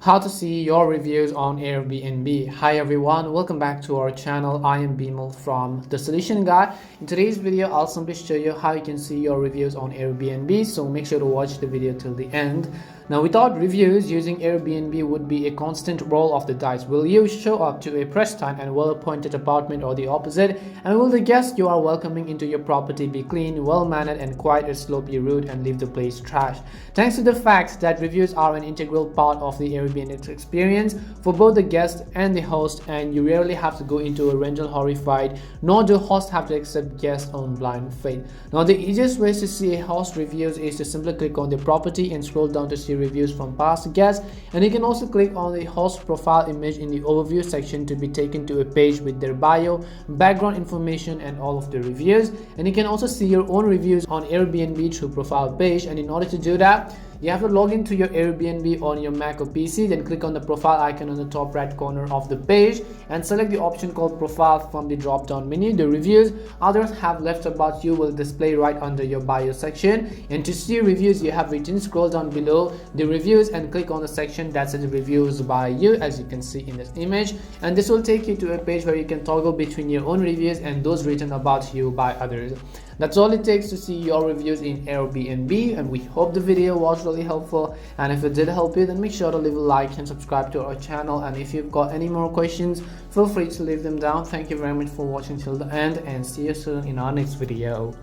How to see your reviews on Airbnb. Hi everyone, welcome back to our channel. I am Bimal from The Solution Guy. In today's video, I'll simply show you how you can see your reviews on Airbnb, so make sure to watch the video till the end. Now, without reviews, using Airbnb would be a constant roll of the dice. Will you show up to a pristine and well-appointed apartment or the opposite? And will the guests you are welcoming into your property be clean, well-mannered and quiet, or sloppy, rude and leave the place trash? Thanks to the fact that reviews are an integral part of the Airbnb experience for both the guest and the host, and you rarely have to go into a rental horrified, nor do hosts have to accept guests on blind faith. Now, the easiest ways to see a host reviews is to simply click on the property and scroll down to see reviews from past guests, and you can also click on the host profile image in the overview section to be taken to a page with their bio, background information and all of the reviews. And you can also see your own reviews on Airbnb through profile page, and in order to do that, you have to log into your Airbnb on your Mac or PC, then click on the profile icon on the top right corner of the page and select the option called profile from the drop down menu. The reviews others have left about you will display right under your bio section, and to see reviews you have written, scroll down below the reviews and click on the section that says reviews by you, as you can see in this image, and this will take you to a page where you can toggle between your own reviews and those written about you by others. That's all it takes to see your reviews in Airbnb, and we hope the video was really helpful, and if it did help you, then make sure to leave a like and subscribe to our channel. And if you've got any more questions, feel free to leave them down. Thank you very much for watching till the end, and see you soon in our next video.